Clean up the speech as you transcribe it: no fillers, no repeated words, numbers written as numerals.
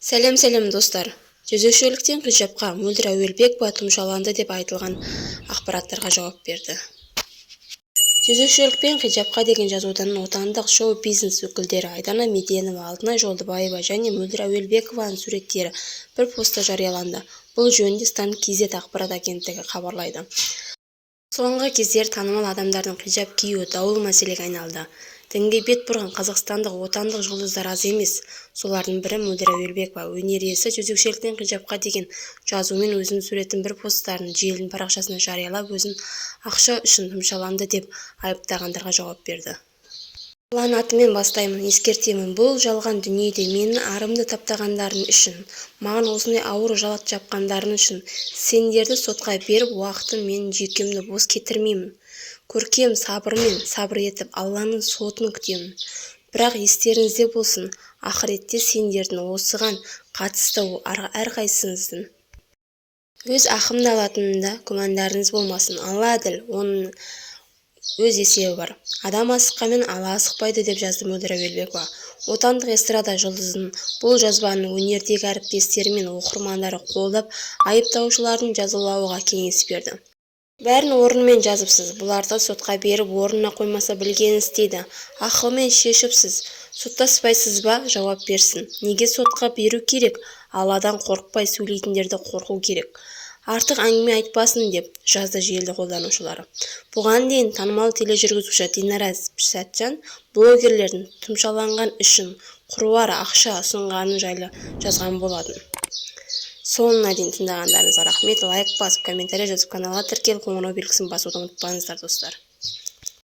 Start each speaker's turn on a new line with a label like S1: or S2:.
S1: Сәлем достар. Жезөкшеліктен хиджабқа Мөлдір Әуелбекова тұмшаланды деп айтылған ақпараттарға жауап берді. Жезөкшелік пен хиджабқа деген жазудан отандық шоу-бизнес өкілдері Айдана Меденова, Алтынай Жолдыбаева және Мөлдір Әуелбекованың суреттері бір постта жарияланды. Бұл жөнінде Стан.kz ақпарат агенттігі хабарлайды. Соңғы кездер танымал адамдардың хиджаб киюі даулы мәселеге айналды. Дінге бет бұрған қазақстандық отандық жұлдыздар аз емес. Солардың бірі Мөлдір Әуелбекова. Өнер иесі жезөкшеліктен хиджабқа деген жазумен өзінің суретін бір посттарын желінің парақшасына жариялап, өзін ақша үшін тұмшаланды деп айыптағандарға жауап берді. Алланың атымен бастаймын, ескертемін, бұл жалған дүниеде менің арымды таптағандарың үшін, маған осындай ауыр жалат жапқандарың үшін, сендерді сотқа беріп, уақытын менің жүйкемді бос кетірмеймін. Көркем сабырмен сабыр етіп, Алланың сотын күтемін. Бірақ естеріңізде болсын, ақыретте сендердің осыған қатысты әрқайсыңыздың өз ақымды алатынында күмәндарыңыз болмасын. Алла әділ, оның өз есебі бар. Адам асыққанмен Алла асықпайды деп жазды Мөлдір Әуелбекова. Отандық эстрада жұлдызының бұл жазбаны өнердегі әріптестері мен оқырмандары қолдап, айыптаушылардың жазалауға кеңес берді. Бәрін орнымен жазыпсыз, бұларды сотқа беріп, орнына қоймаса білгенін істейді. Ақылмен шешіпсіз, соттаспайсыз ба? Жауап берсін. Неге сотқа беру керек? Алладан қорықпай сөйлейтіндерді қорқу керек. Артық әңгіме айтпасын деп жазды желі қолданушылары. Бұған дейін танымал тележүргізуші Динара Сәтжан блогерлердің тұмшаланған үшін қыруар ақша ұсынғаны жайлы жазған болатын. Соңына дейін тыңдағандарыңызға рахмет. Лайк басып, комментарий жазып, каналға тіркеліп, қоңырау белгісін басуды ұмытпаңыздар достар.